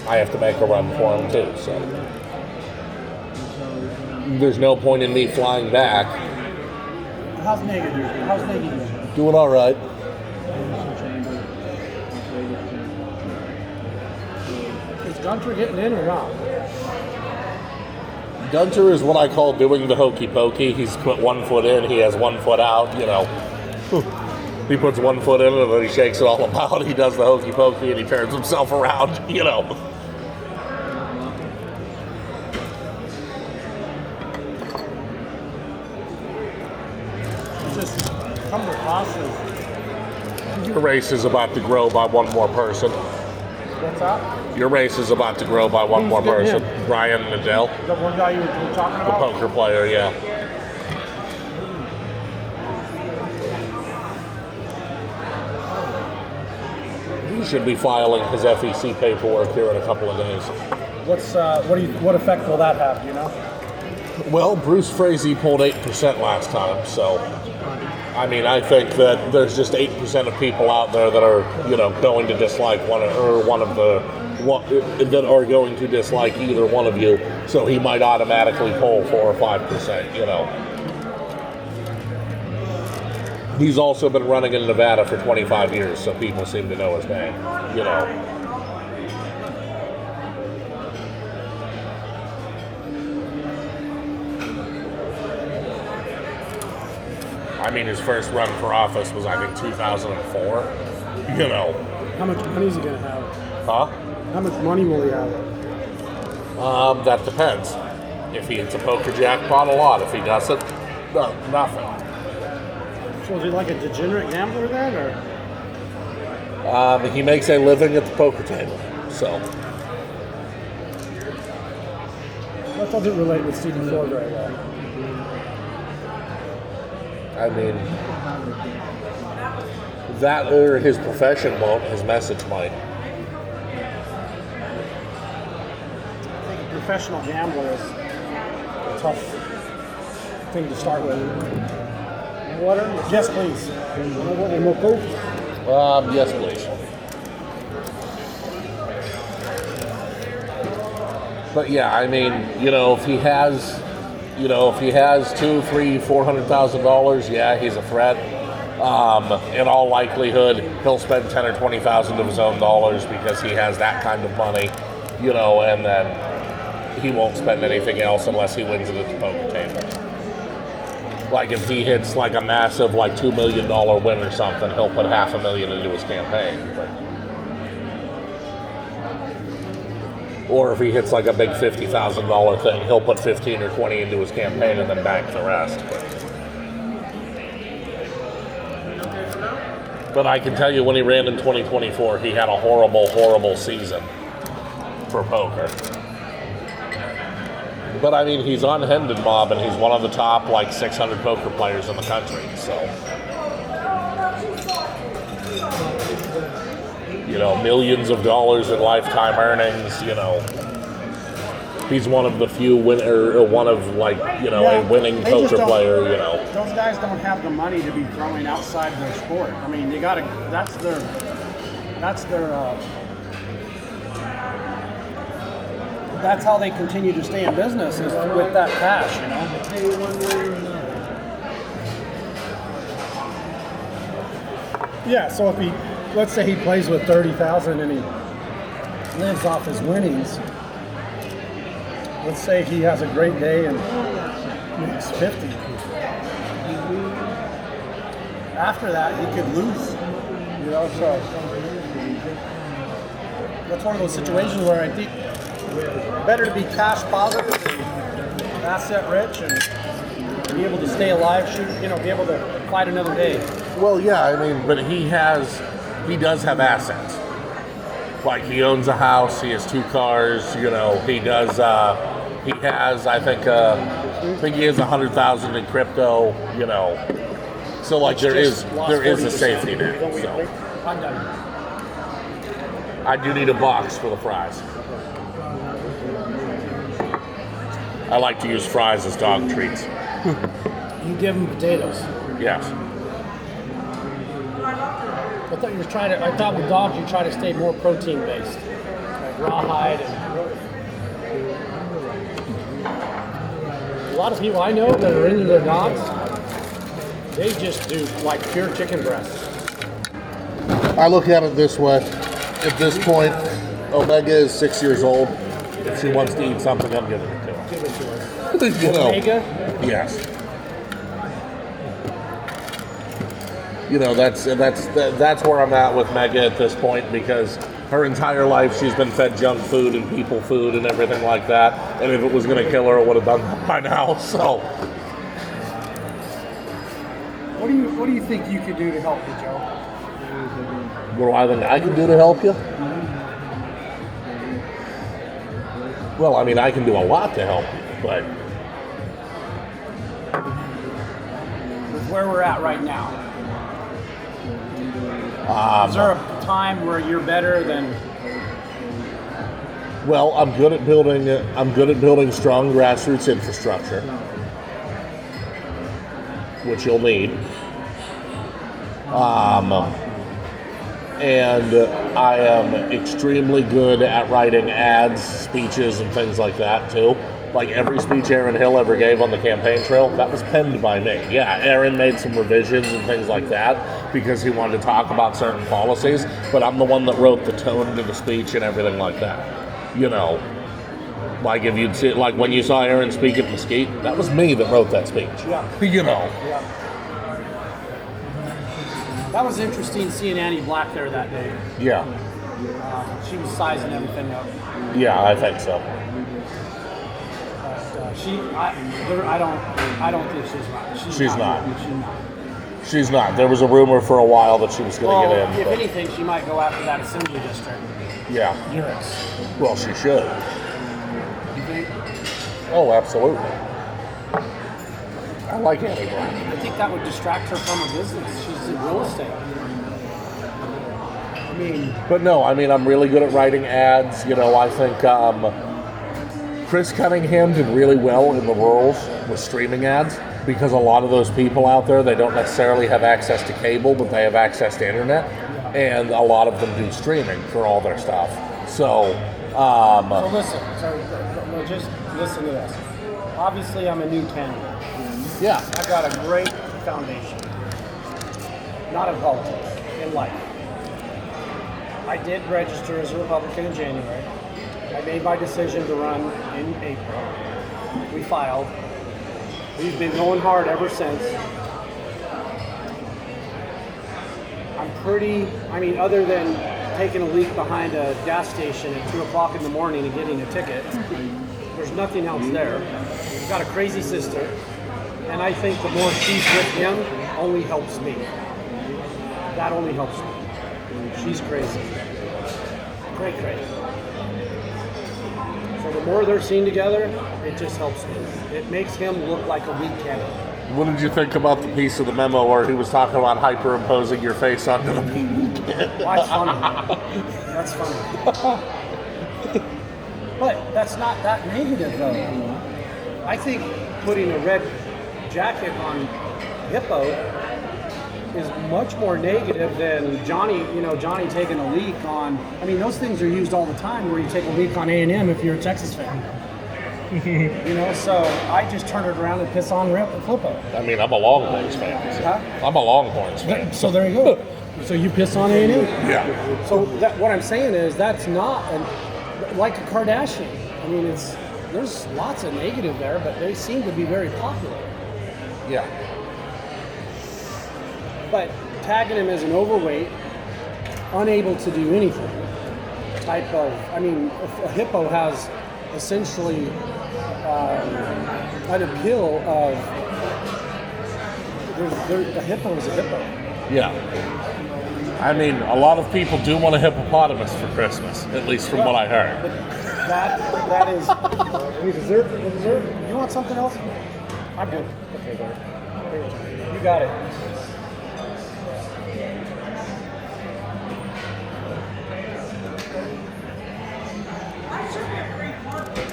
I have to make a run for him too, so. There's no point in me flying back.
How's Nagy doing?
Doing all right.
Is Gunter getting in or not?
Gunter is what I call doing the hokey pokey. He's put 1 foot in, he has 1 foot out, you know. He puts 1 foot in and then he shakes it all about. He does the hokey pokey and he turns himself around, you know.
Just come across as
Your race is about to grow by one more person.
what's that?
Your race is about to grow by one
Who's
more
getting
person.
in?
Brian Nadell,
The one guy you were talking
the
about?
poker player, yeah. He should be filing his FEC paperwork here in a couple of days.
What effect will that have, do you know?
Well, Bruce Frazee pulled 8% last time, so I mean, I think that there's just 8% of people out there that are, you know, going to dislike that are going to dislike either one of you. So he might automatically poll 4 or 5%, you know. He's also been running in Nevada for 25 years, so people seem to know his name, you know. I mean, his first run for office was, I think, 2004. You know.
How much money is he going to have?
Huh?
How much money will he have?
That depends. If he hits a poker jackpot, a lot. If he doesn't, no, nothing.
So is he like a degenerate gambler then, or?
He makes a living at the poker table, so.
That doesn't relate with CD4 very well.
I mean, that or his profession won't, his message might.
I think a professional gambler is a tough thing to start with. Water? Yes, please. And more Coke?
Yes, please. But yeah, I mean, if he has, $200,000, $300,000, $400,000, yeah, he's a threat. In all likelihood, he'll spend 10 or 20,000 of his own dollars because he has that kind of money, and then he won't spend anything else unless he wins it at the poker table. Like if he hits like a massive $2 million win or something, he'll put $500,000 into his campaign. Or if he hits like a big $50,000 thing, he'll put 15 or 20 into his campaign and then bank the rest. But I can tell you when he ran in 2024, he had a horrible, horrible season for poker. But I mean, he's on Hendon Mob and he's one of the top 600 poker players in the country. So, millions of dollars in lifetime earnings. He's one of the few a winning poker player.
Those guys don't have the money to be throwing outside their sport. I mean, they gotta. That's their. That's how they continue to stay in business is with that cash, Yeah, so if let's say he plays with 30,000 and he lives off his winnings. Let's say he has a great day and makes 50. After that, he could lose, so that's one of those situations where I think better to be cash positive and asset rich and be able to stay alive, be able to fight another day.
Well, yeah, I mean, but he does have assets. He owns a house, he has 2 cars, he does, he has, I think he has 100,000 in crypto, So there is a safety net. So.
I'm done.
I do need a box for the fries. I like to use fries as dog treats.
You give them potatoes.
Yes.
I thought with dogs you try to stay more protein based, like rawhide and. A lot of people I know that are into their dogs, they just do pure chicken breasts.
I look at it this way. At this point, Omega is 6 years old. If she wants to eat something, I'm giving it to her.
Give it to her.
Omega? Yes. That's where I'm at with Mega at this point because her entire life she's been fed junk food and people food and everything like that. And if it was going to kill her, it would have done that by now. So.
What do you think you could do to help me, Joe?
What do I think I can do to help you? Well, I mean, I can do a lot to help you, but
with where we're at right now, is there a time where you're better than?
Well, I'm good at building strong grassroots infrastructure, which you'll need. And I am extremely good at writing ads, speeches, and things like that, too. Every speech Aaron Hill ever gave on the campaign trail, that was penned by me. Yeah, Aaron made some revisions and things like that because he wanted to talk about certain policies, but I'm the one that wrote the tone to the speech and everything like that. If you'd see, when you saw Aaron speak at Mesquite, that was me that wrote that speech.
Yeah.
Yeah.
That was interesting seeing Annie Black there that day.
Yeah.
She was sizing everything up.
Yeah, I think so.
I don't think she's not.
She's not.
She's not.
She's not. There was a rumor for a while that she was going to get in.
If
but-
anything, she might go after that assembly district.
Yeah.
Units.
Well, she should.
You think?
Oh, absolutely. I like Annie Black.
I think that would distract her from her business. She's in real estate. I mean,
But no, I mean, I'm really good at writing ads. You know, I think Chris Cunningham did really well in the rurals with streaming ads because a lot of those people out there, they don't necessarily have access to cable, but they have access to internet. And a lot of them do streaming for all their stuff. So,
so listen. So just listen to this. Obviously, I'm a new candidate.
yeah.
I've got a great foundation. Not in politics, in life. I did register as a Republican in January. I made my decision to run in April. We filed. We've been going hard ever since. Other than taking a leak behind a gas station at 2 o'clock in the morning and getting a ticket, there's nothing else there. I've got a crazy sister, and I think the more she's with him only helps me. That only helps me. She's crazy. Crazy. So the more they're seen together, it just helps me. It makes him look like a weak candidate.
What did you think about the piece of the memo where he was talking about hyperimposing your face onto the
Well, that's funny. That's funny. But that's not that negative, though. I think putting a red jacket on Hippo is much more negative than Johnny taking a leak on. I mean, those things are used all the time where you take a leak on A&M if you're a Texas fan. So I just turn it around and piss on Flippo.
I mean, I'm a Longhorns fan. So
Huh?
I'm a Longhorns fan.
So there you go. So you piss on A&M.
Yeah.
So what I'm saying is that's not like a Kardashian. I mean, there's lots of negative there, but they seem to be very popular.
Yeah.
But tagging him as an overweight, unable to do anything type of, a Hippo has essentially an appeal of, a Hippo is a Hippo.
Yeah. I mean, a lot of people do want a hippopotamus for Christmas, at least from what I heard.
But that is, dessert? You want something else? I'm good. Okay, go. You got it.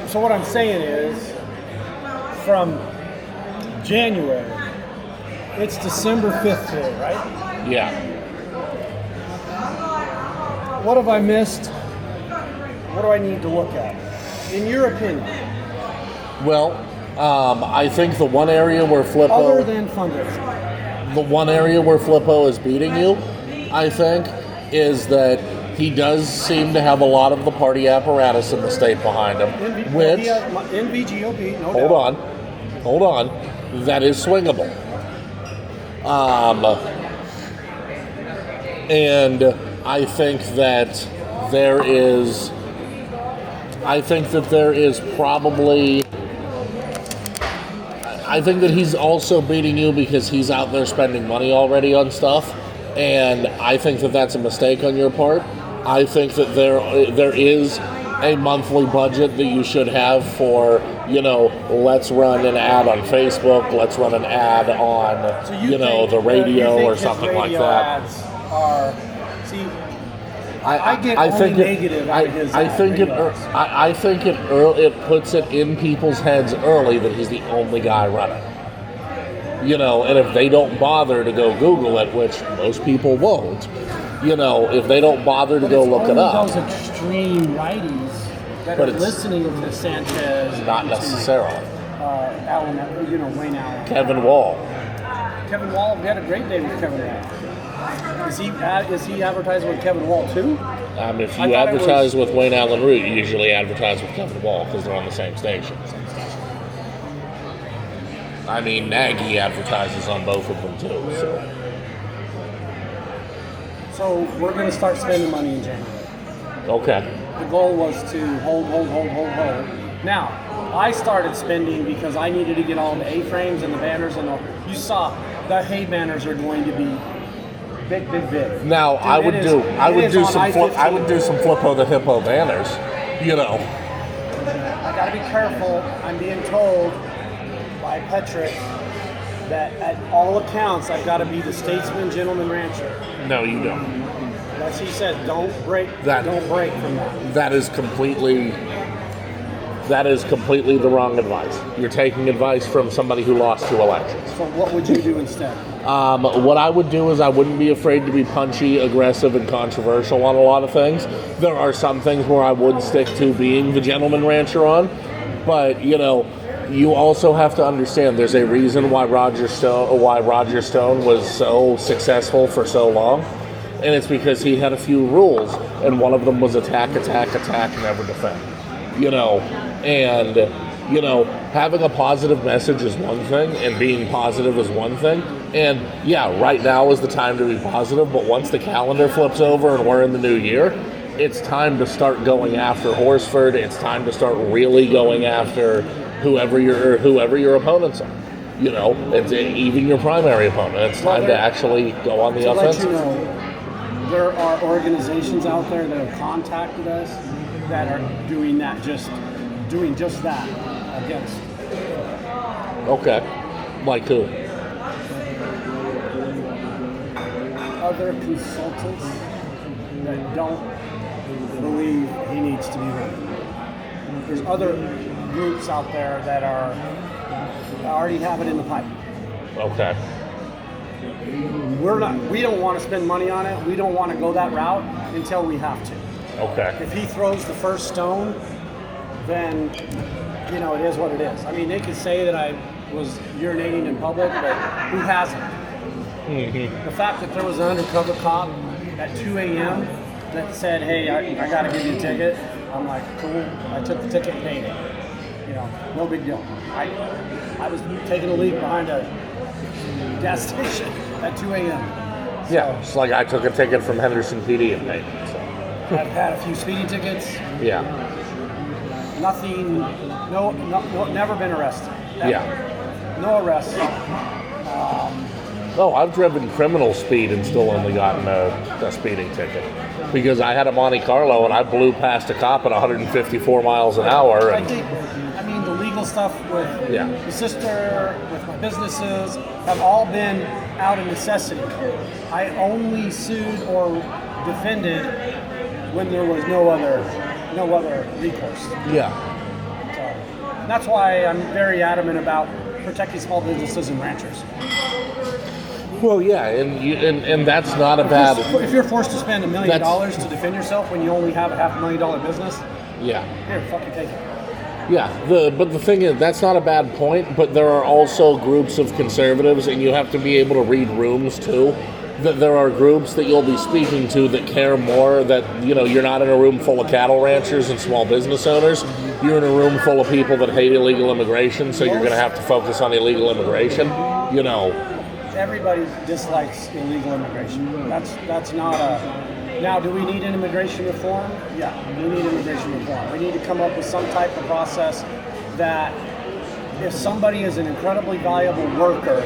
So what I'm saying is, from January, it's December 5th today, right?
Yeah.
What have I missed? What do I need to look at? In your opinion,
Well, I think the one area where
other
Flippo,
than fundraising.
the one area where Flippo is beating you, I think, is that he does seem to have a lot of the party apparatus in the state behind him, which,
NVGOP, no
hold
doubt.
on, that is swingable. And I think that there is probably, I think that he's also beating you because he's out there spending money already on stuff, and I think that that's a mistake on your part. I think that there is a monthly budget that you should have for, let's run an ad on Facebook, let's run an ad on,
So
the radio or
his
something like
radio
that.
Ads are, see, I get only negative out of his
I think it puts it in people's heads early that he's the only guy running. And if they don't bother to go Google it, which most people won't, if they don't bother to go look it up.
Those extreme righties that
But
are
it's
listening to Sanchez.
Not necessarily.
Allen, Wayne Allen.
Kevin Wall.
Kevin Wall, we had a great day with Kevin Wall. Is he advertising with Kevin Wall too?
If
I
you
thought it
advertise with Wayne Allen Root, you usually advertise with Kevin Wall because they're on the same station. Nagy advertises on both of them too.
So we're going to start spending money in January.
Okay.
The goal was to hold. Now, I started spending because I needed to get all the A-frames and the banners and you saw the hay banners are going to be big.
Now
Dude,
I would
it
do
is-
I
it
would
is
do
on
some
I-15.
I would do some Flippo the Hippo banners. You know.
I gotta be careful. I'm being told by Petrick that at all accounts I've got to be the statesman, gentleman, rancher.
No, you don't.
As he said, don't break
That-
from that.
That is completely the wrong advice. You're taking advice from somebody who lost 2 elections.
So what would you do instead?
What I would do is I wouldn't be afraid to be punchy, aggressive, and controversial on a lot of things. There are some things where I would stick to being the gentleman rancher on, but you also have to understand there's a reason why Roger Stone was so successful for so long, and it's because he had a few rules, and one of them was attack, never defend. Having a positive message is one thing, and being positive is one thing. And yeah, right now is the time to be positive, but once the calendar flips over and we're in the new year, it's time to start going after Horsford. It's time to start really going after whoever your opponents are. It's even your primary opponent. It's time to actually go on the
To let
offensive.
you know, there are organizations out there that have contacted us that are doing just that against.
Okay. Like who?
Other consultants that don't believe he needs to be running. There's other groups out there that already have it in the pipe.
Okay.
We don't want to spend money on it. We don't want to go that route until we have to.
Okay.
If he throws the first stone, then it is what it is. I mean, they could say that I was urinating in public, but who hasn't?
Mm-hmm.
The fact that there was an undercover cop at 2 a.m. that said, "Hey, I got to give you a ticket," I'm like, cool. I took the ticket and paid it. No big deal. I was taking a leak behind a gas station at 2 a.m.
Yeah, it's like I took a ticket from Henderson PD and paid it. So.
I've had a few speeding tickets.
Yeah.
Nothing. No. Never been arrested. Never.
Yeah.
No arrests.
Oh, I've driven criminal speed and still only gotten a speeding ticket because I had a Monte Carlo and I blew past a cop at 154 miles an hour. And
I mean, the legal stuff with
Yeah.
the sister, with my businesses, have all been out of necessity. I only sued or defended when there was no other recourse.
yeah.
So that's why I'm very adamant about protecting small businesses and ranchers.
Well, yeah, and that's not a bad.
If you're forced to spend $1 million to defend yourself when you only have a $500,000 business,
Yeah.
here, fucking take it.
Yeah, but the thing is, that's not a bad point, but there are also groups of conservatives, and you have to be able to read rooms, too. That there are groups that you'll be speaking to that care more that, you're not in a room full of cattle ranchers and small business owners. You're in a room full of people that hate illegal immigration, so you're going to have to focus on illegal immigration,
Everybody dislikes illegal immigration. That's not a... Now, do we need an immigration reform? Yeah, we need immigration reform. We need to come up with some type of process that if somebody is an incredibly valuable worker,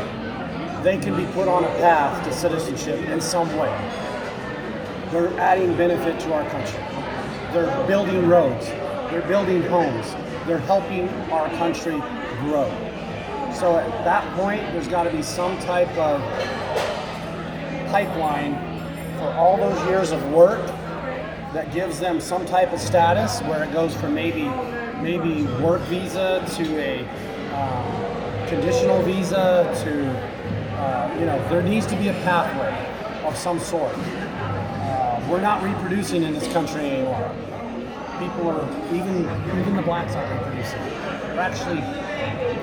they can be put on a path to citizenship in some way. They're adding benefit to our country. They're building roads. They're building homes. They're helping our country grow. So at that point, there's got to be some type of pipeline for all those years of work that gives them some type of status where it goes from maybe work visa to a conditional visa to, there needs to be a pathway of some sort. We're not reproducing in this country anymore. People are, even the blacks aren't reproducing. We're actually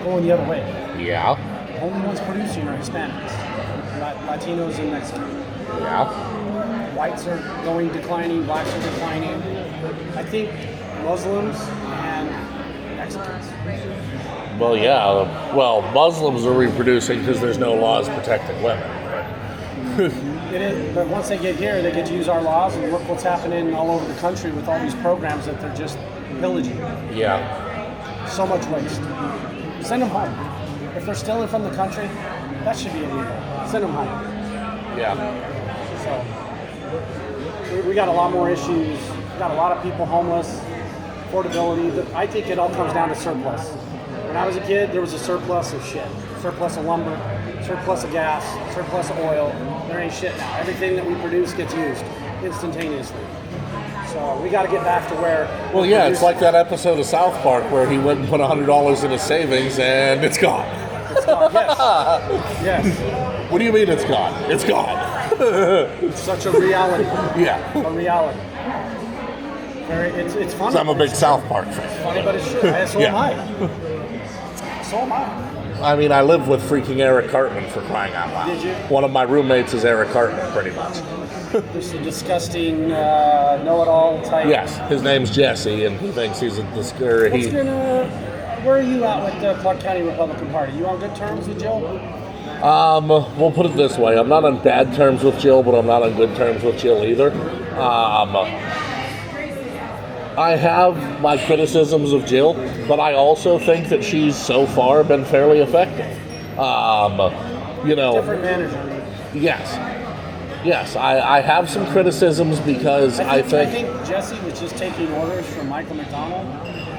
going the other way.
Yeah.
The only ones producing are Hispanics, Latinos, and Mexicans.
Yeah.
Whites are declining, blacks are declining. I think Muslims and Mexicans.
Well, yeah. Well, Muslims are reproducing because there's no laws protecting women.
It is, but once they get here, they get to use our laws, and look what's happening all over the country with all these programs that they're just pillaging.
Yeah.
So much waste. Send them home. If they're stealing from the country, that should be illegal. Send them home.
Yeah.
So we got a lot more issues. We got a lot of people homeless. Affordability. I think it all comes down to surplus. When I was a kid, there was a surplus of shit. Surplus of lumber, surplus of gas, surplus of oil. There ain't shit now. Everything that we produce gets used instantaneously. So we got to get back to where...
Well, yeah, it's like that episode of South Park where he went and put $100 in his savings and it's gone.
It's gone. Yes. Yes.
What do you mean it's gone? It's gone.
It's such a reality.
Yeah.
A reality. It's funny.
I'm a big South Park fan.
It's funny, but it's true. So am I. So am I.
I mean, I live with freaking Eric Cartman, for crying out loud.
Did you?
One of my roommates is Eric Cartman, pretty much.
Just a disgusting know-it-all type.
Yes, his name's Jesse, and he thinks he's a
where are you at with the Clark County Republican Party? You on good terms with Jill?
We'll put it this way. I'm not on bad terms with Jill, but I'm not on good terms with Jill either. I have my criticisms of Jill, but I also think that she's so far been fairly effective.
Different manager.
Yes, I have some criticisms because I think
Jesse was just taking orders from Michael McDonald,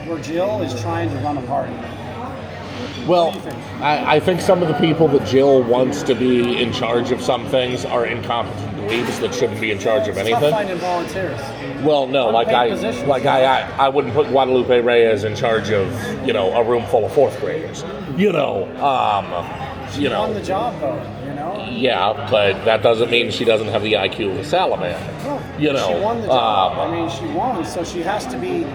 where Jill is trying to run a party.
Well, I think some of the people that Jill wants to be in charge of some things are incompetent dweebs that shouldn't be in charge of anything.
Tough finding volunteers.
Well, no, I wouldn't put Guadalupe Reyes in charge of, a room full of fourth graders.
She won the job, though.
Yeah, but that doesn't mean she doesn't have the IQ of a salamander.
She won the job. She won, so she has to be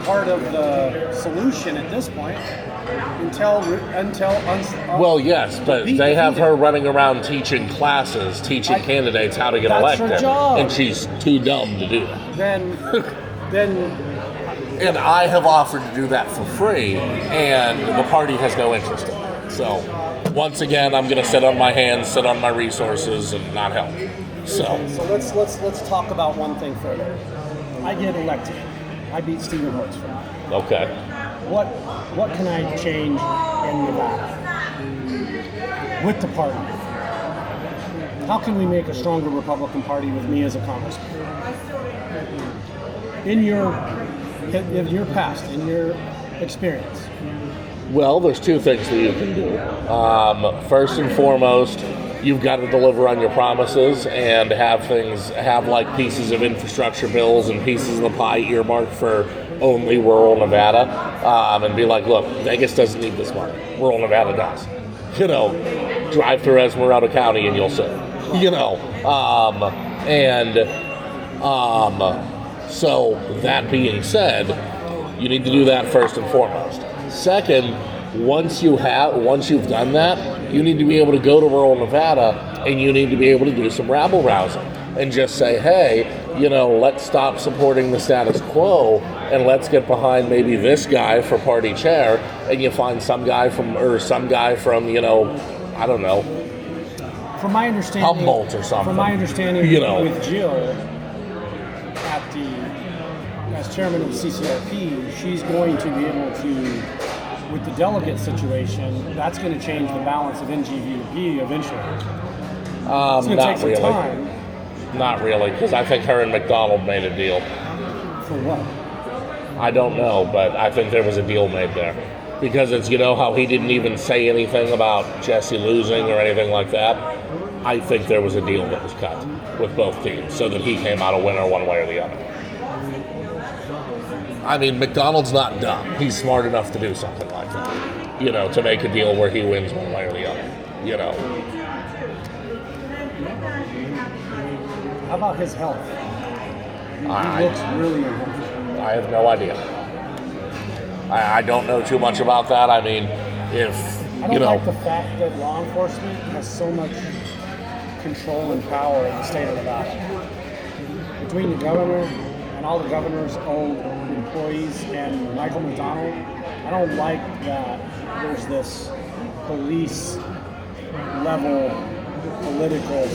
part of the solution at this point.
Well, yes, but they have her running around teaching classes, teaching candidates how to get elected,
her job.
And she's too dumb to do that.
Then,
and I have offered to do that for free, and the party has no interest in it. So, once again, I'm going to sit on my hands, sit on my resources, and not help. So
let's talk about one thing further. I get elected. I beat Stephen Hortzford.
Okay.
What can I change in Nevada with the party? How can we make a stronger Republican Party with me as a congressman? In your past, in your experience.
Well, there's two things that you can do. First and foremost, you've got to deliver on your promises and have pieces of infrastructure bills and pieces of the pie earmarked for only rural Nevada, and be like, look, Vegas doesn't need this money. Rural Nevada does. Drive through Esmeralda County and you'll see. So that being said, you need to do that first and foremost. Second, once you've done that, you need to be able to go to rural Nevada and you need to be able to do some rabble rousing and just say, hey, let's stop supporting the status quo and let's get behind maybe this guy for party chair, and you find some guy from I don't know,
from my understanding,
Humboldt or something.
From my understanding, with Jill, as chairman of the CCRP, she's going to be able to, with the delegate situation, that's going to change the balance of NGVP eventually. It's going to take some time.
Not really, because I think her and McDonald made a deal.
For what?
I don't know, but I think there was a deal made there. Because it's, how he didn't even say anything about Jesse losing or anything like that. I think there was a deal that was cut with both teams so that he came out a winner one way or the other. I mean, McDonald's not dumb. He's smart enough to do something like that. To make a deal where he wins one way or the other.
How about his health? He looks really unhealthy.
I have no idea. I don't know too much about that. I mean,
I don't like the fact that law enforcement has so much control and power in the state of Nevada. Between the governor and all the governor's old employees and Michael McDonald, I don't like that there's this police level political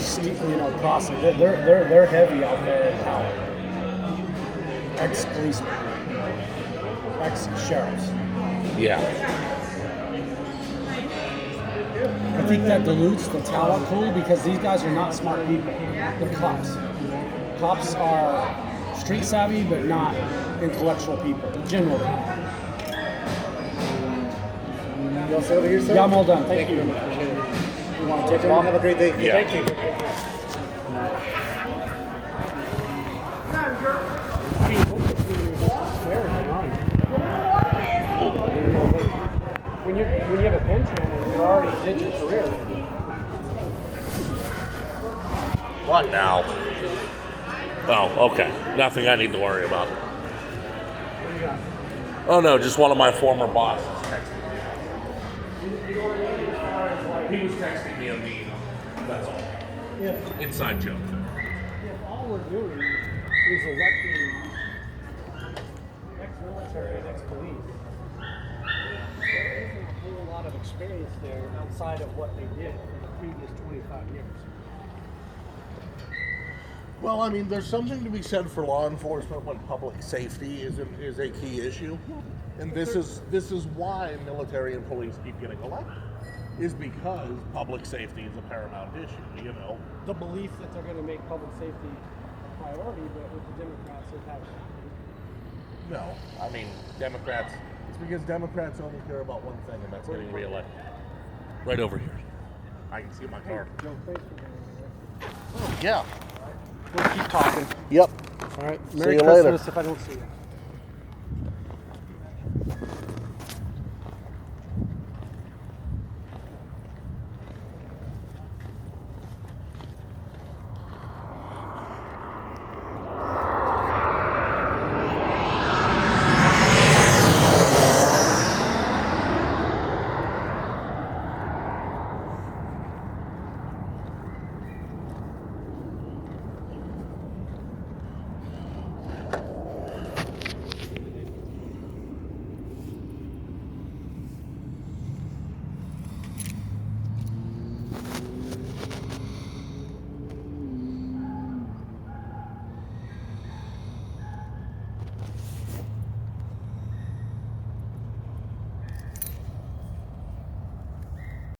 process. They're heavy out there in power. Ex-policemen, ex-sheriffs.
Yeah.
I think that dilutes the talent pool because these guys are not smart people. They're cops. Cops are street savvy, but not intellectual people, generally.
You all set over here, sir?
Yeah, I'm all done. Thank you.
You want to take them off? Have a great day.
Yeah.
Thank you. When you have a pension and you're already did your career.
What now? Oh, okay. Nothing I need to worry about. Oh no, just one of my former bosses texted me. He was texting me a meme. That's all.
If
Inside joke.
all we're doing is electing ex-military and ex-police, there isn't a whole lot of experience there outside of what they did for the previous 25 years.
Well, I mean, there's something to be said for law enforcement when public safety is a key issue, and this is why military and police keep getting elected, is because public safety is a paramount issue. You know,
The belief that they're going to make public safety a priority, but with the Democrats, it hasn't happened.
no, I mean, Democrats. It's because Democrats only care about one thing, and that's getting reelected. Right over here. I can see my car.
Joe, thanks for being here.
Yeah.
We'll keep talking.
Yep.
All right.
See
Merry
you later.
Christmas if I don't see you.